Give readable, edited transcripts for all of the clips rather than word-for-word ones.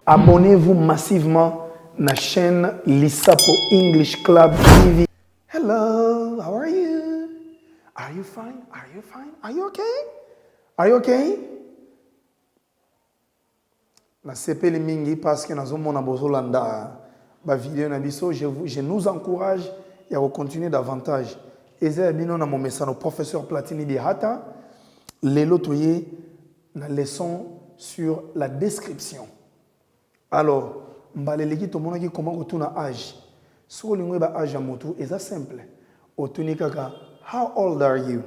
Abonnez-vous massivement à la chaîne Lissapo English Club TV. Hello, how are you? Are you fine? Are you fine? Are you okay? Are you okay? Na sepeli mingi parce que nous avons bozolanda ba vidéo na biso, je nous encourage à continuer davantage. Eza bino na mon message au professeur Platini Bihata, lelo toye na leçon sur la description. Alors, mbaleleki to monaki comment retourner âge. Sur le ba âge moto, c'est simple. Otuni kaka, how old are you?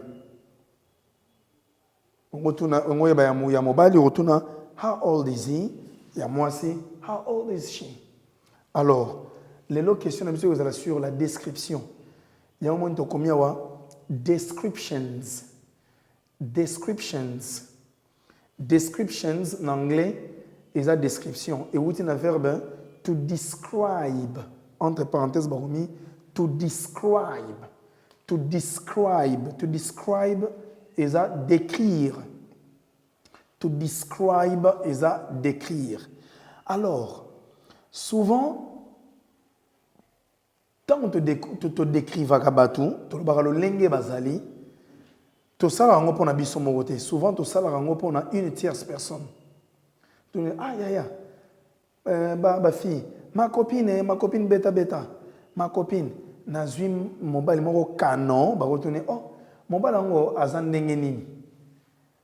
Retourna ngoye ba ya mobile retourna, how old is he? Ya moi c'est, how old is she? Alors, les lots questions sur la description. Il y a un moment to combien wa descriptions. Descriptions. Descriptions en anglais. Et la description. Et où est le verbe to describe. Entre parenthèses, baromi, to describe. To describe. To describe est à décrire. To describe est à décrire. Alors, souvent, quand on te décrit Vakabatu, tu vas le lenge bazali, tu sais la pour na biso mogote. Souvent, tu sais la pour na une tierce personne. Ah, fille, ma copine beta, ma copine, nazui mobile moko canon, oh, mobile ango azan ndengenini.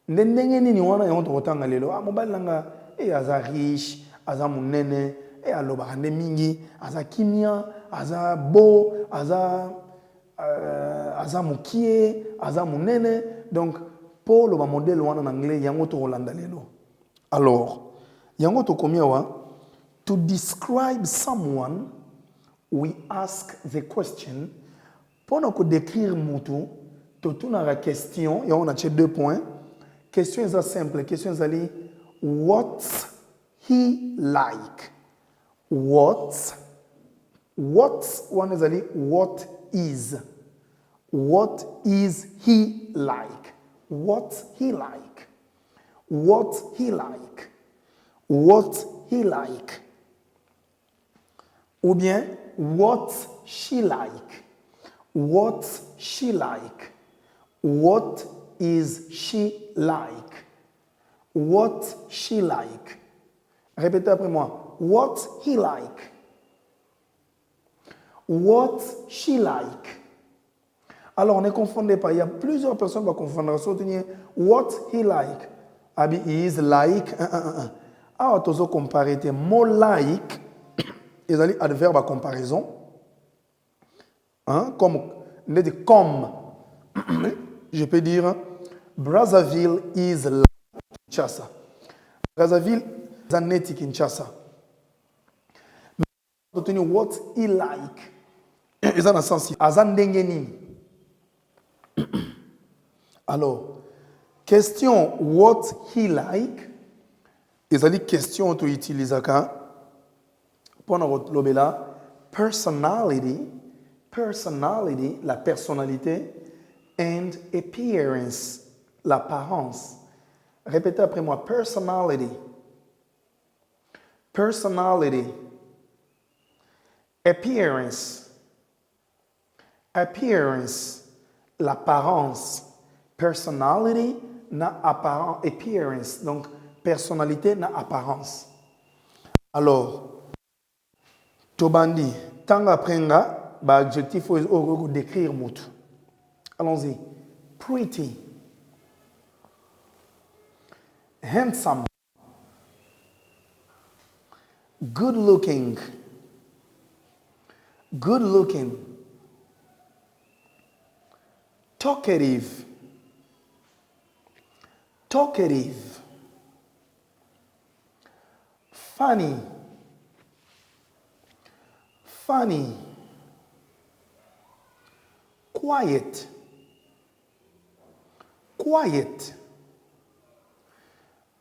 Ndengenini wana yon to tanga lelo, ah, mobile langa, aza riche, aza munene, aloba ande mingi, aza kimia, aza beau, aza mukie, aza munene. Donc, pour le modèle wana en anglais, yango to Hollanda lelo. Alors, yango to komiawa, to describe someone, we ask the question. Pour nous décrire mutu, tout la question, on a 2 points. Question est simple. Question est what's he like? What one is what is? What is he like? What's he like? What he like? What he like? Ou bien, what's she like? What's she like? What is she like? What's she like? Répétez après moi. What's he like? What's she like? Alors, ne confondez pas. Il y a plusieurs personnes qui vont confondre. Soutenir what he like. Abi, he is like. Ah, tu as comparé tes mots like. Ils ont adverbe à comparaison. Hein? Comme, je peux dire, Brazzaville is like Kinshasa. Brazzaville is like Kinshasa. Mais what he like. Ils ont un sens. Alors, question what he like. Ils ont dit question to utiliser pour notre lobela personality, la personnalité, and appearance, l'apparence. Répétez après moi, personality, appearance, l'apparence, personality, na apparence, appearance, donc personnalité, na apparence. Alors, Tobandi, tant après adjectif faut décrire mutu. Allons-y. Pretty. Handsome. Good looking. Talkative. Funny. Quiet.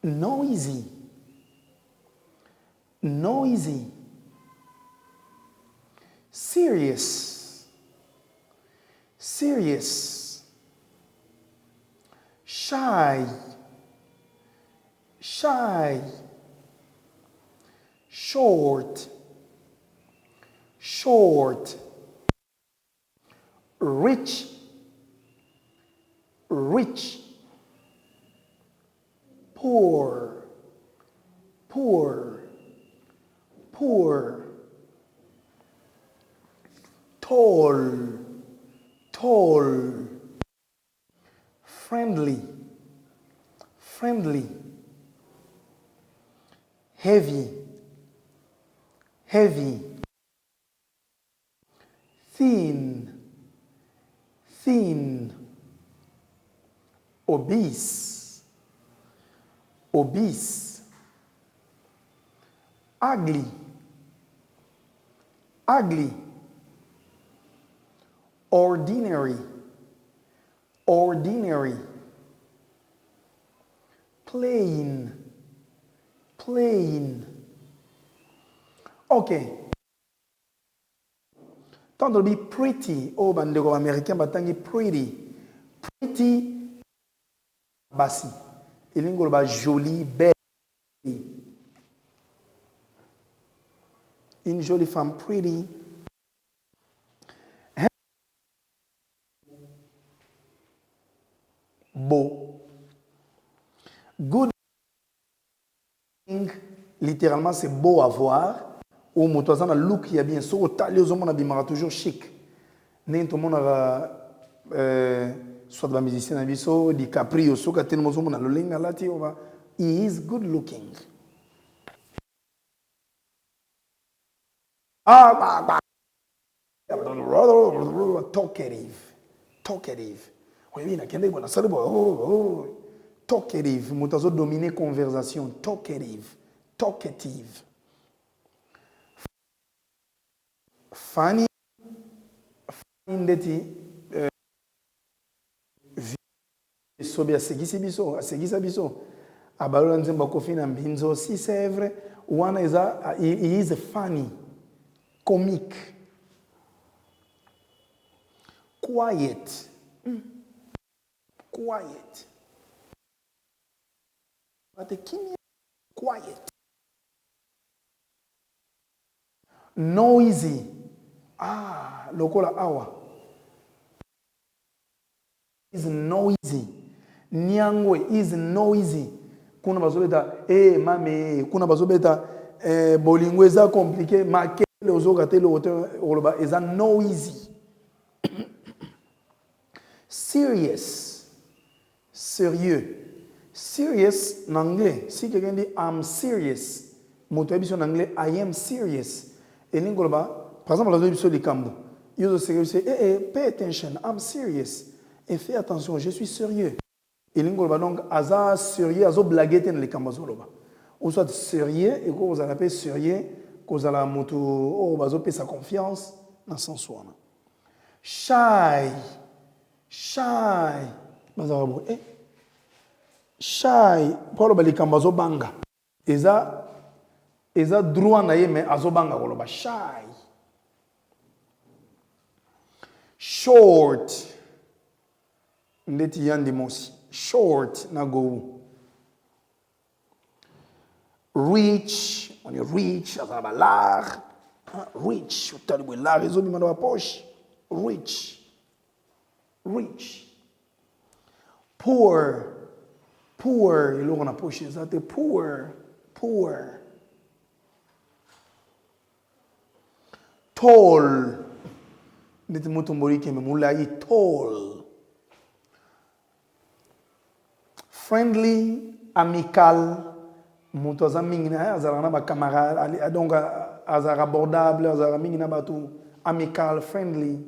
Noisy. Serious. serious, shy, shy, short, short, rich, rich, poor, poor, poor, tall, tall, friendly, friendly, heavy, heavy, thin, thin, obese, obese, ugly, ugly, ordinary, ordinary, plain, plain. Okay. Tant de be pretty, oh bandeko américain batangi pretty, pretty basi, elingo ba jolie, belle, une jolie femme pretty, beau, good looking, littéralement c'est beau à voir. Ou moto na look ya bien so tali ozo mona bimara toujours chic. Né tout monde soit de musicien na biso DiCaprio so ka tellement ozo mona lolinga lati oba he is good looking. Talkative. Talkative. Oui, oui, nakende bona salibo talkative, moto azo dominer conversation, talkative, talkative. Funny, ndeti sobi asegisi biso abalola nzemba kofi na mbinzo si c'est vrai wana eza he is funny, comique, quiet, quiet, but quiet, noisy, lokola awa is noisy, nyangwe is noisy, kuna bazobeta mame kuna bazobeta bolingo eza compliqué makele ozoka te le hauteur oloba eza noisy. Serious, sérieux, serious en anglais, si quelqu'un dit I'm serious, moto ebiso en anglais I am serious, et l'ingoloba par exemple la ebiso likambo you sérieux c'est pay attention I'm serious et fais attention je suis sérieux. Et l'ingoloba donc aza sérieux azo blaguer ten likambo zoloba ou soit sérieux et ko vous allez sérieux ko la moto o bazo pe sa confiance dans son soi. Shy, shy, mazabo shy polo balikamba zo banga eza droit na ye mais azobanga koloba shy. Short ndeti yandi mosi short na go. Rich, on est rich azaba large, rich utalibu large ezo bimana ba poche, rich, rich. Poor, poor iloko na poche ezate poor, poor. Tall, ndeti moto mborike me mulai tall. Friendly, amical, moto aza mingi na azala na ba camarade donc azara abordable, azara mingi na batu amical, friendly.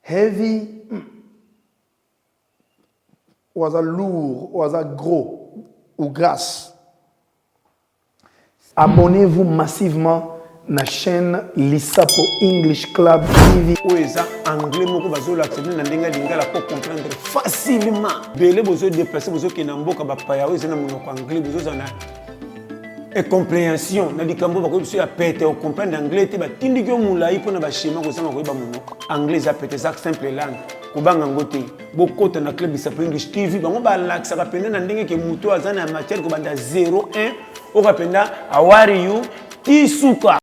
Heavy, ou aza lourd, ou aza gros, ou grasse. Abonnez-vous massivement na chaîne Lisapo English Club TV. Oueza anglais moko bazo la tenu na ndenga lingala pour comprendre facilement. Belé bozo déplacer bozo ke na mboka ba paya oueza na monoko anglais bozo na et compréhension na likambo ba ko biso ya pete o comprendre anglais te ba tindi ko mulai pona ba schéma ko sama ko ba mono anglais za pete ça simple langue ko banga ngote bokota na club isa English TV bango ba laksa ka penda na ndenge ke muto azana matière ko banda 01 o ka penda awari you tisuka